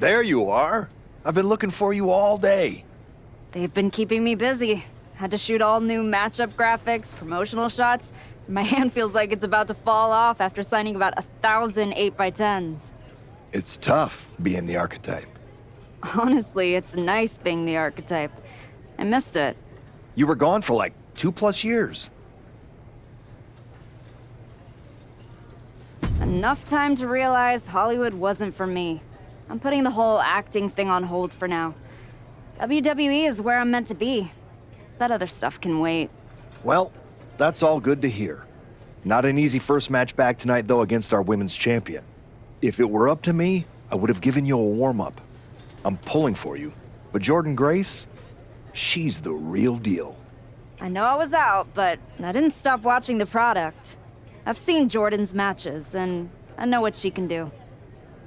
There you are. I've been looking for you all day. They've been keeping me busy. Had to shoot all new matchup graphics, promotional shots. My hand feels like it's about to fall off after signing about 1,000 8x10s. It's tough being the archetype. Honestly, it's nice being the archetype. I missed it. You were gone for like 2+ years. Enough time to realize Hollywood wasn't for me. I'm putting the whole acting thing on hold for now. WWE is where I'm meant to be. That other stuff can wait. Well, that's all good to hear. Not an easy first match back tonight, though, against our women's champion. If it were up to me, I would have given you a warm-up. I'm pulling for you. But Jordan Grace, she's the real deal. I know I was out, but I didn't stop watching the product. I've seen Jordan's matches, and I know what she can do.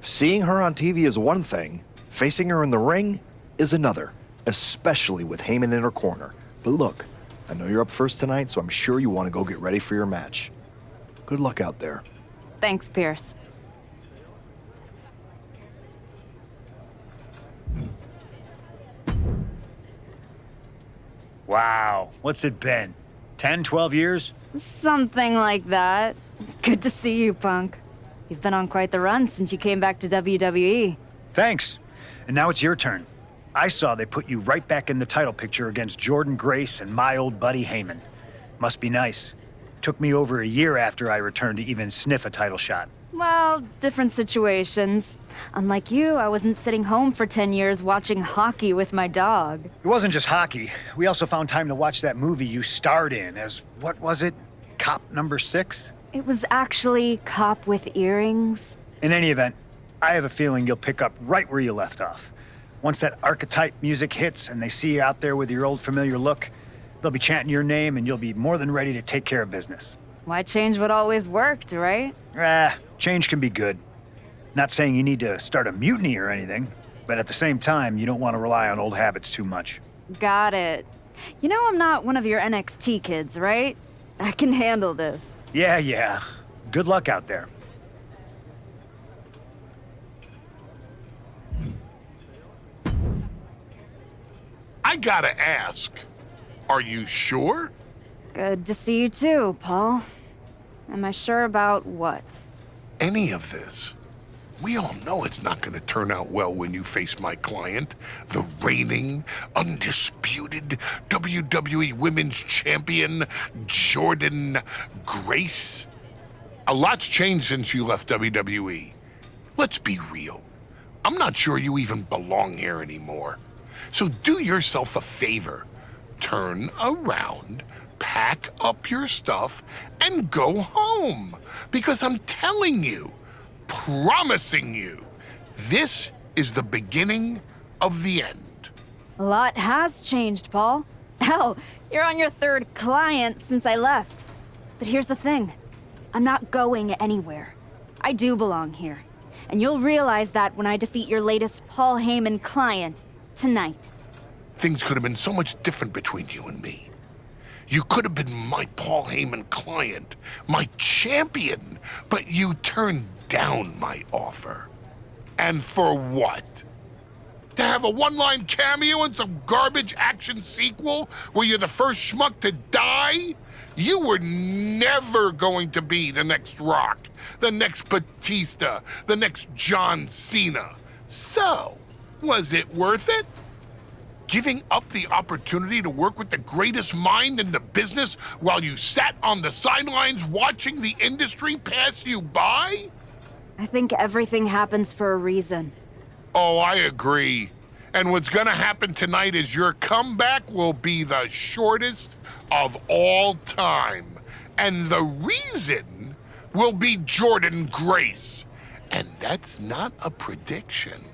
Seeing her on TV is one thing. Facing her in the ring is another, especially with Heyman in her corner. But look, I know you're up first tonight, so I'm sure you want to go get ready for your match. Good luck out there. Thanks, Pierce. Wow, what's it been? 10, 12 years? Something like that. Good to see you, Punk. You've been on quite the run since you came back to WWE. Thanks. And now it's your turn. I saw they put you right back in the title picture against Jordan Grace and my old buddy Heyman. Must be nice. Took me over a year after I returned to even sniff a title shot. Well, different situations. Unlike you, I wasn't sitting home for 10 years watching hockey with my dog. It wasn't just hockey. We also found time to watch that movie you starred in as, what was it? Cop number 6? It was actually Cop with Earrings. In any event, I have a feeling you'll pick up right where you left off. Once that archetype music hits and they see you out there with your old familiar look, they'll be chanting your name and you'll be more than ready to take care of business. Why change what always worked, right? Change can be good. Not saying you need to start a mutiny or anything, but at the same time, you don't want to rely on old habits too much. Got it. You know I'm not one of your NXT kids, right? I can handle this. Yeah. Good luck out there. I gotta ask, are you sure? Good to see you too, Paul. Am I sure about what? Any of this? We all know it's not gonna turn out well when you face my client, the reigning, undisputed WWE Women's Champion, Jordan Grace. A lot's changed since you left WWE. Let's be real. I'm not sure you even belong here anymore. So do yourself a favor. Turn around, pack up your stuff, and go home. Because I'm telling you, promising you, this is the beginning of the end. A lot has changed, Paul. Hell, you're on your 3rd client since I left. But here's the thing. I'm not going anywhere. I do belong here. And you'll realize that when I defeat your latest Paul Heyman client tonight. Things could have been so much different between you and me. You could have been my Paul Heyman client, my champion, but you turned down my offer. And for what? To have a one-line cameo in some garbage action sequel where you're the first schmuck to die? You were never going to be the next Rock, the next Batista, the next John Cena. So, was it worth it? Giving up the opportunity to work with the greatest mind in the business while you sat on the sidelines watching the industry pass you by? I think everything happens for a reason. Oh, I agree. And what's gonna happen tonight is your comeback will be the shortest of all time. And the reason will be Jordan Grace. And that's not a prediction.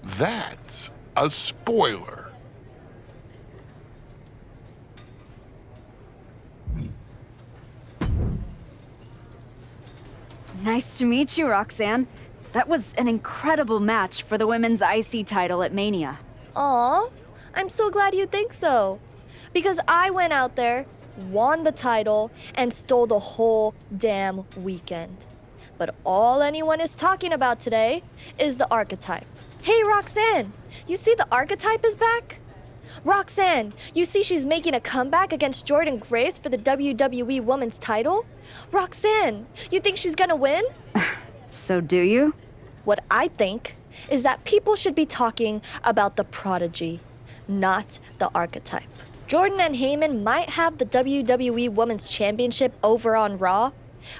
That's a spoiler. Nice to meet you, Roxanne. That was an incredible match for the women's IC title at Mania. Aw, I'm so glad you think so. Because I went out there, won the title, and stole the whole damn weekend. But all anyone is talking about today is the archetype. Hey, Roxanne, you see the archetype is back? Roxanne, you see she's making a comeback against Jordynne Grace for the WWE Women's title? Roxanne, you think she's gonna win? So do you? What I think is that people should be talking about the prodigy, not the archetype. Jordan and Heyman might have the WWE Women's Championship over on Raw,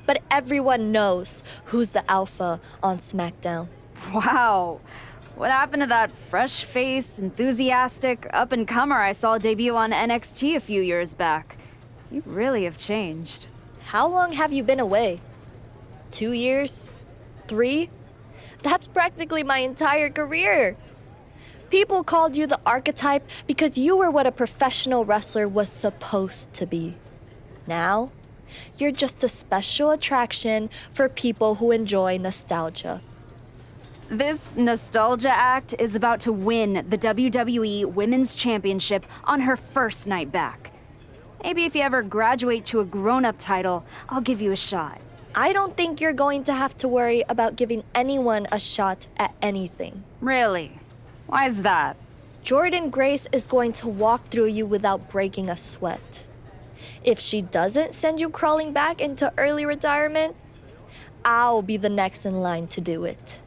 but everyone knows who's the alpha on SmackDown. Wow. What happened to that fresh-faced, enthusiastic up-and-comer I saw debut on NXT a few years back? You really have changed. How long have you been away? 2 years? 3? That's practically my entire career. People called you the archetype because you were what a professional wrestler was supposed to be. Now, you're just a special attraction for people who enjoy nostalgia. This nostalgia act is about to win the WWE Women's Championship on her first night back. Maybe if you ever graduate to a grown-up title, I'll give you a shot. I don't think you're going to have to worry about giving anyone a shot at anything. Really? Why is that? Jordynne Grace is going to walk through you without breaking a sweat. If she doesn't send you crawling back into early retirement, I'll be the next in line to do it.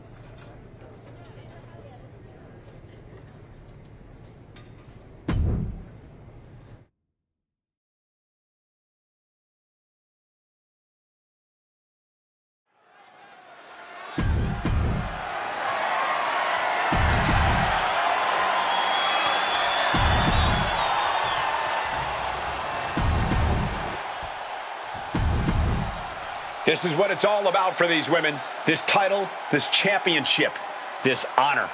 This is what it's all about for these women. This title, this championship, this honor.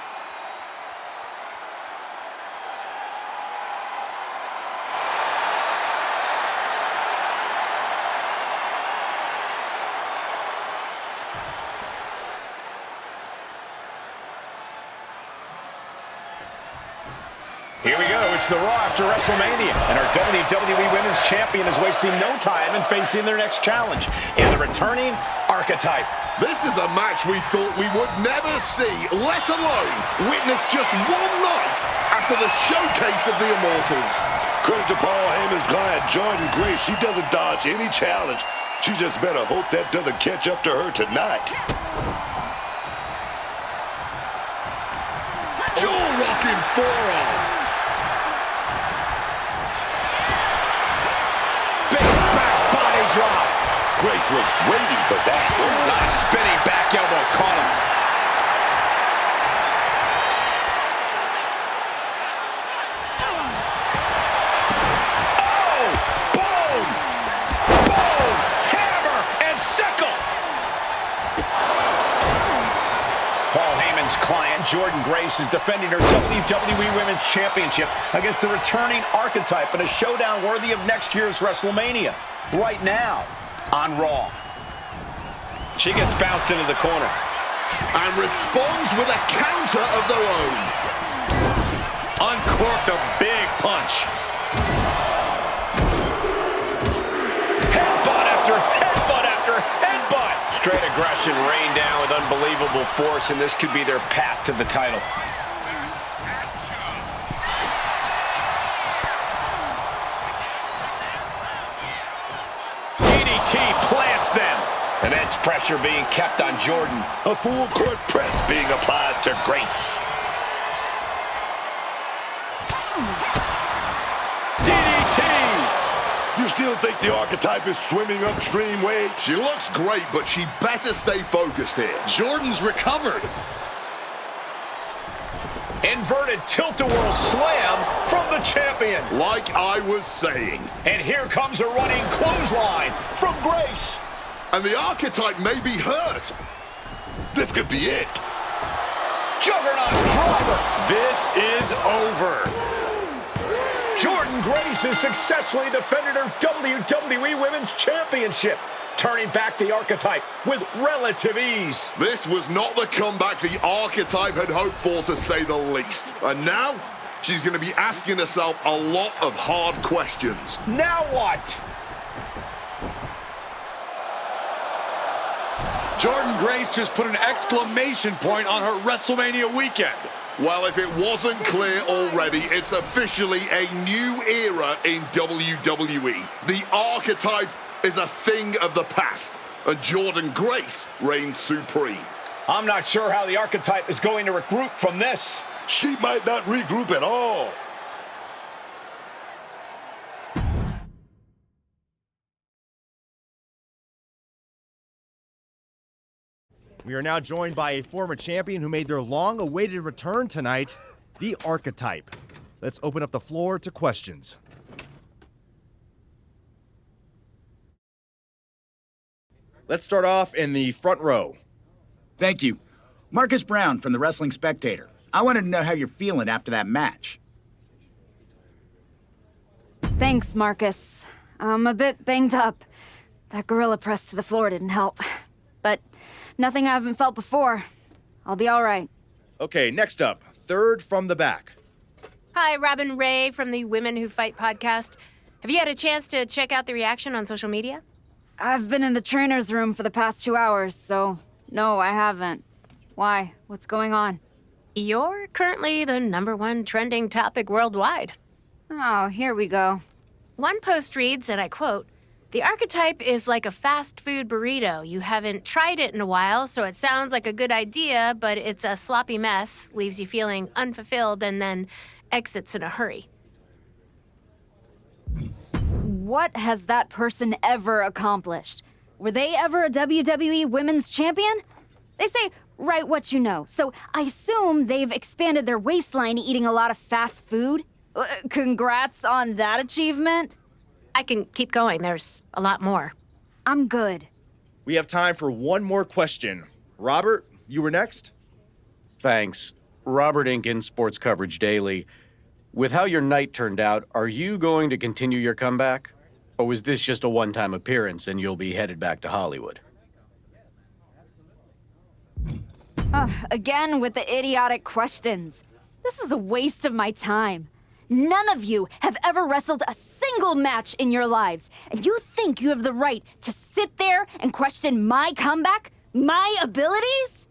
Here we go, it's the Raw after WrestleMania, and our WWE Women's Champion is wasting no time in facing their next challenge in the returning archetype. This is a match we thought we would never see, let alone witness just one night after the showcase of the Immortals. Credit to Paul Heyman's client, Jordynne Grace. She doesn't dodge any challenge. She just better hope that doesn't catch up to her tonight. Jaw-rocking forearm. Drop. Grace was waiting for that. Nice spinning back elbow, caught him. Oh! Boom! Boom! Hammer and sickle! Paul Heyman's client, Jordynne Grace, is defending her WWE Women's Championship against the returning archetype in a showdown worthy of next year's WrestleMania. Right now on Raw. She gets bounced into the corner. And responds with a counter of their own. Uncorked a big punch. Headbutt after headbutt after headbutt. Straight aggression rained down with unbelievable force, and this could be their path to the title. Plants them. Immense pressure being kept on Jordynne. A full court press being applied to Grace. DDT! You still think the archetype is swimming upstream, Wade? She looks great, but she better stay focused here. Jordynne's recovered. Inverted tilt-a-whirl slam from the champion. Like I was saying. And here comes a running clothesline from Grace. And the archetype may be hurt. This could be it. Juggernaut driver. This is over. Jordynne Grace has successfully defended her WWE Women's Championship, turning back the archetype with relative ease. This was not the comeback the archetype had hoped for, to say the least. And now, she's going to be asking herself a lot of hard questions. Now what? Jordynne Grace just put an exclamation point on her WrestleMania weekend. Well, if it wasn't clear already, it's officially a new era in WWE. The archetype is a thing of the past, and Jordynne Grace reigns supreme. I'm not sure how the archetype is going to regroup from this. She might not regroup at all. We are now joined by a former champion who made their long-awaited return tonight, the Archetype. Let's open up the floor to questions. Let's start off in the front row. Thank you. Marcus Brown from the Wrestling Spectator. I wanted to know how you're feeling after that match. Thanks, Marcus. I'm a bit banged up. That gorilla press to the floor didn't help. But nothing I haven't felt before. I'll be all right. Okay, next up, third from the back. Hi, Robin Ray from the Women Who Fight podcast. Have you had a chance to check out the reaction on social media? I've been in the trainer's room for the past 2 hours, so no, I haven't. Why? What's going on? You're currently the #1 trending topic worldwide. Oh, here we go. One post reads, and I quote, "The archetype is like a fast food burrito. You haven't tried it in a while, so it sounds like a good idea, but it's a sloppy mess, leaves you feeling unfulfilled, and then exits in a hurry." What has that person ever accomplished? Were they ever a WWE Women's Champion? They say, write what you know, so I assume they've expanded their waistline eating a lot of fast food? Congrats on that achievement. I can keep going. There's a lot more. I'm good. We have time for one more question. Robert, you were next? Thanks. Robert Inkin, Sports Coverage Daily. With how your night turned out, are you going to continue your comeback? Or was this just a one-time appearance and you'll be headed back to Hollywood? Again with the idiotic questions. This is a waste of my time. None of you have ever wrestled a single match in your lives, and you think you have the right to sit there and question my comeback? My abilities?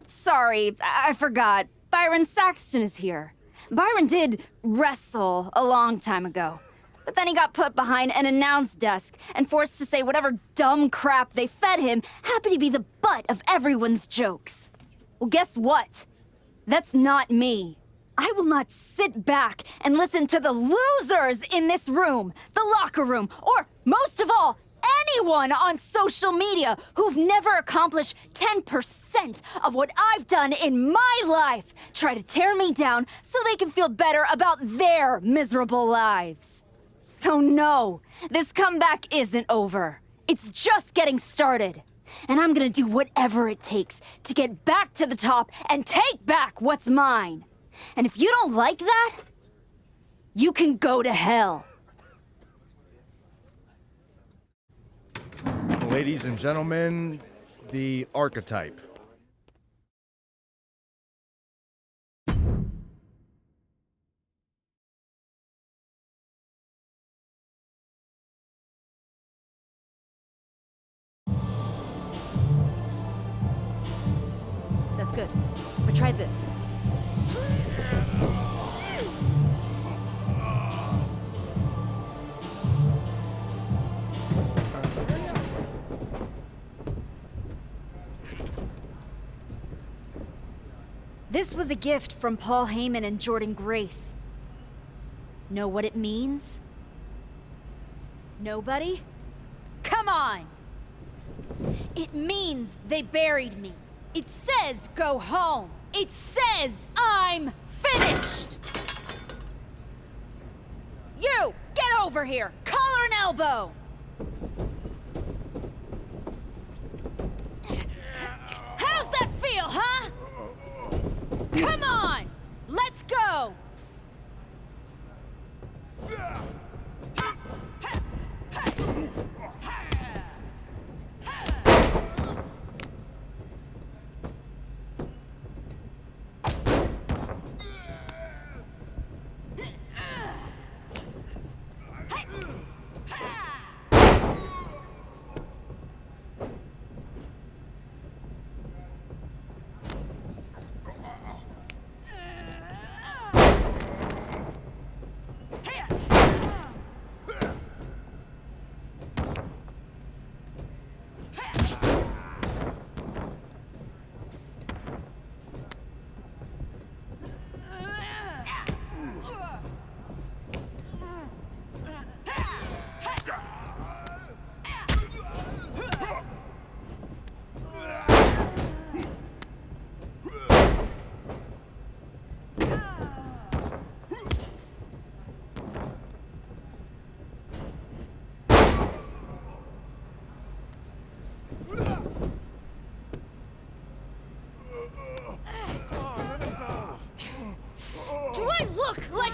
Sorry, I forgot. Byron Saxton is here. Byron did wrestle a long time ago, but then he got put behind an announce desk and forced to say whatever dumb crap they fed him happened to be the butt of everyone's jokes. Well, guess what? That's not me. I will not sit back and listen to the losers in this room, the locker room, or most of all, anyone on social media who've never accomplished 10% of what I've done in my life try to tear me down so they can feel better about their miserable lives. So no, this comeback isn't over. It's just getting started. And I'm gonna do whatever it takes to get back to the top and take back what's mine. And if you don't like that, you can go to hell. Ladies and gentlemen, the Archetype. That's good. But try this. This was a gift from Paul Heyman and Jordynne Grace. Know what it means? Nobody? Come on! It means they buried me. It says go home. It says I'm finished! You! Get over here! Collar and elbow! How's that feel, huh? Come on! Let's go!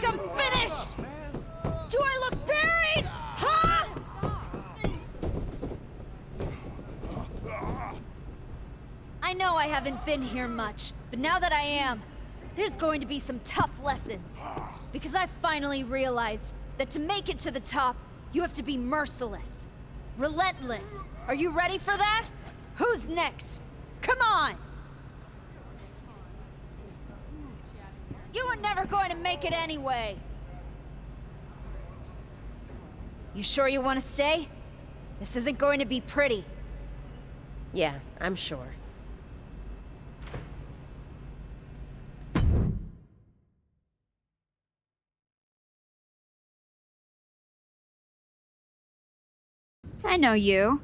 I'm finished? Do I look buried? Huh? I know I haven't been here much, but now that I am, there's going to be some tough lessons. Because I finally realized that to make it to the top, you have to be merciless. Relentless. Are you ready for that? Who's next? Come on! You were never going to make it anyway. You sure you want to stay? This isn't going to be pretty. Yeah, I'm sure. I know you.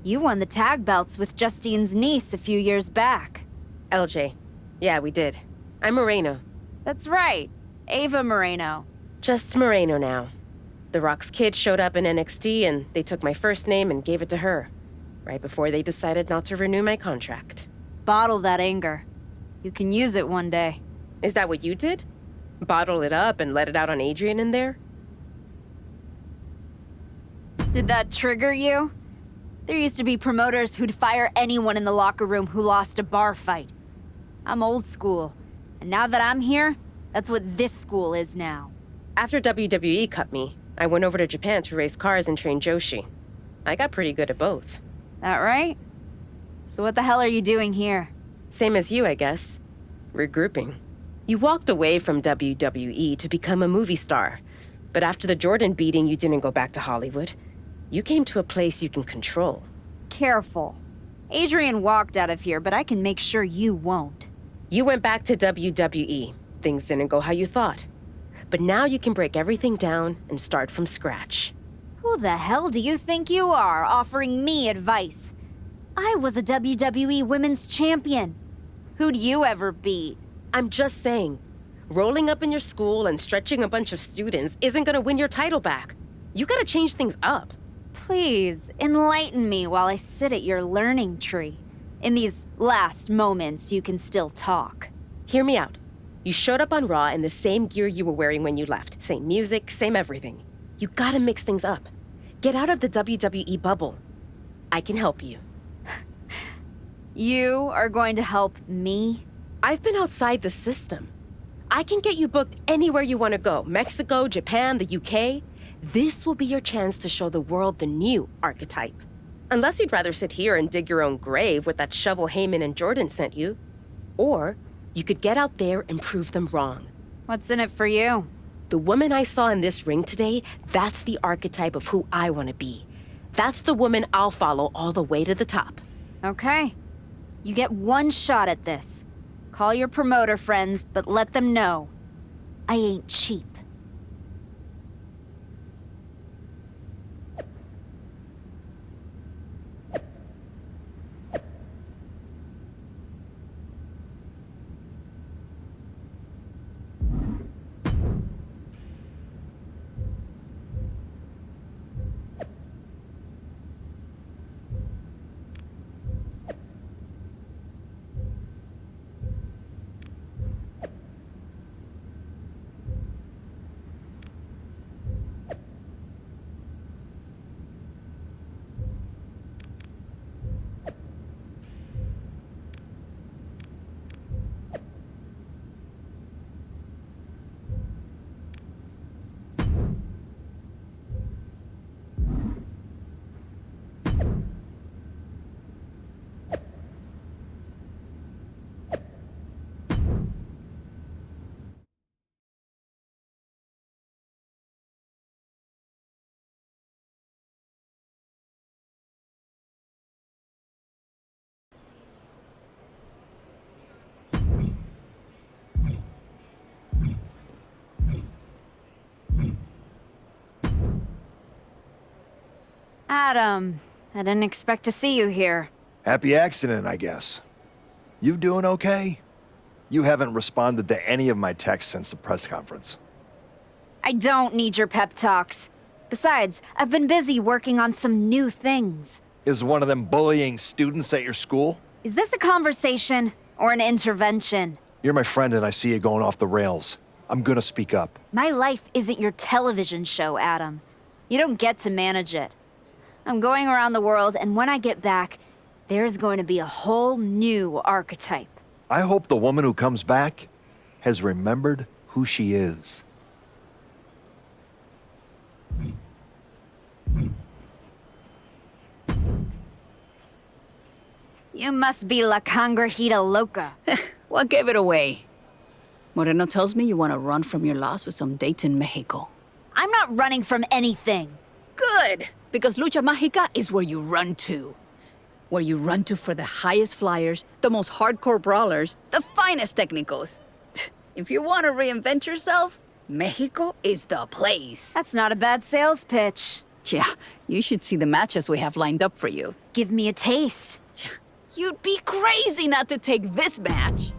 You won the tag belts with Justine's niece a few years back. LJ. Yeah, we did. I'm Moreno. That's right. Ava Moreno. Just Moreno now. The Rock's kid showed up in NXT and they took my first name and gave it to her. Right before they decided not to renew my contract. Bottle that anger. You can use it one day. Is that what you did? Bottle it up and let it out on Adrian in there? Did that trigger you? There used to be promoters who'd fire anyone in the locker room who lost a bar fight. I'm old school, and now that I'm here, that's what this school is now. After WWE cut me, I went over to Japan to race cars and train Joshi. I got pretty good at both. That right? So what the hell are you doing here? Same as you, I guess. Regrouping. You walked away from WWE to become a movie star. But after the Jordan beating, you didn't go back to Hollywood. You came to a place you can control. Careful. Adrian walked out of here, but I can make sure you won't. You went back to WWE. Things didn't go how you thought. But now you can break everything down and start from scratch. Who the hell do you think you are, offering me advice? I was a WWE Women's Champion. Who'd you ever beat? I'm just saying, rolling up in your school and stretching a bunch of students isn't gonna win your title back. You gotta change things up. Please, enlighten me while I sit at your learning tree. In these last moments, you can still talk. Hear me out. You showed up on Raw in the same gear you were wearing when you left. Same music, same everything. You gotta mix things up. Get out of the WWE bubble. I can help you. You are going to help me? I've been outside the system. I can get you booked anywhere you want to go. Mexico, Japan, the UK. This will be your chance to show the world the new archetype. Unless you'd rather sit here and dig your own grave with that shovel Heyman and Jordan sent you. Or you could get out there and prove them wrong. What's in it for you? The woman I saw in this ring today, that's the archetype of who I want to be. That's the woman I'll follow all the way to the top. Okay. You get one shot at this. Call your promoter friends, but let them know I ain't cheap. Adam, I didn't expect to see you here. Happy accident, I guess. You doing okay? You haven't responded to any of my texts since the press conference. I don't need your pep talks. Besides, I've been busy working on some new things. Is one of them bullying students at your school? Is this a conversation or an intervention? You're my friend and I see you going off the rails. I'm gonna speak up. My life isn't your television show, Adam. You don't get to manage it. I'm going around the world, and when I get back, there's going to be a whole new archetype. I hope the woman who comes back has remembered who she is. You must be La Congrejita Loca. What gave it away? Moreno tells me you want to run from your loss with some dates in Mexico. I'm not running from anything. Good, because Lucha Mágica is where you run to. Where you run to for the highest flyers, the most hardcore brawlers, the finest technicos. If you want to reinvent yourself, Mexico is the place. That's not a bad sales pitch. Yeah, you should see the matches we have lined up for you. Give me a taste. You'd be crazy not to take this match.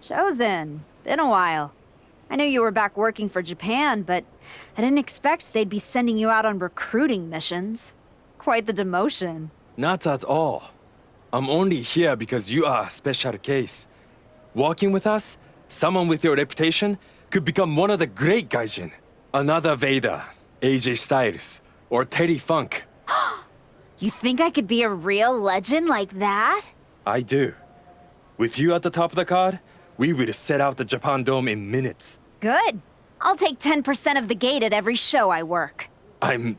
Chosen. Been a while. I knew you were back working for Japan, but I didn't expect they'd be sending you out on recruiting missions. Quite the demotion. Not at all. I'm only here because you are a special case. Working with us, someone with your reputation could become one of the great gaijin. Another Vader, AJ Styles, or Terry Funk. You think I could be a real legend like that? I do. With you at the top of the card, we would set out the Japan Dome in minutes. Good. I'll take 10% of the gate at every show I work. I'm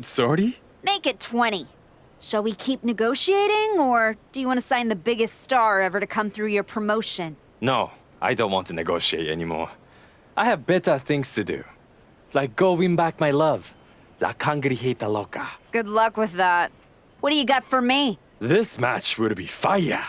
sorry? Make it 20. Shall we keep negotiating, or do you want to sign the biggest star ever to come through your promotion? No, I don't want to negotiate anymore. I have better things to do. Like go win back my love. La Cangrijita Loca. Good luck with that. What do you got for me? This match would be fire.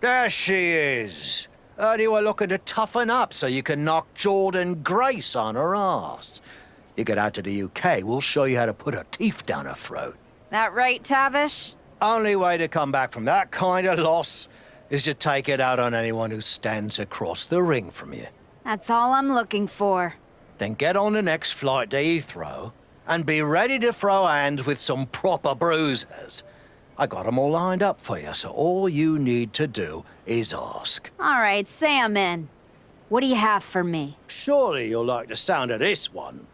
There she is. Heard you were looking to toughen up so you can knock Jordan Grace on her ass. You get out to the UK, we'll show you how to put her teeth down her throat. That right, Tavish? Only way to come back from that kind of loss is to take it out on anyone who stands across the ring from you. That's all I'm looking for. Then get on the next flight to Heathrow and be ready to throw hands with some proper bruisers. I got them all lined up for you, so all you need to do is ask. All right, say I'm in. What do you have for me? Surely you'll like the sound of this one.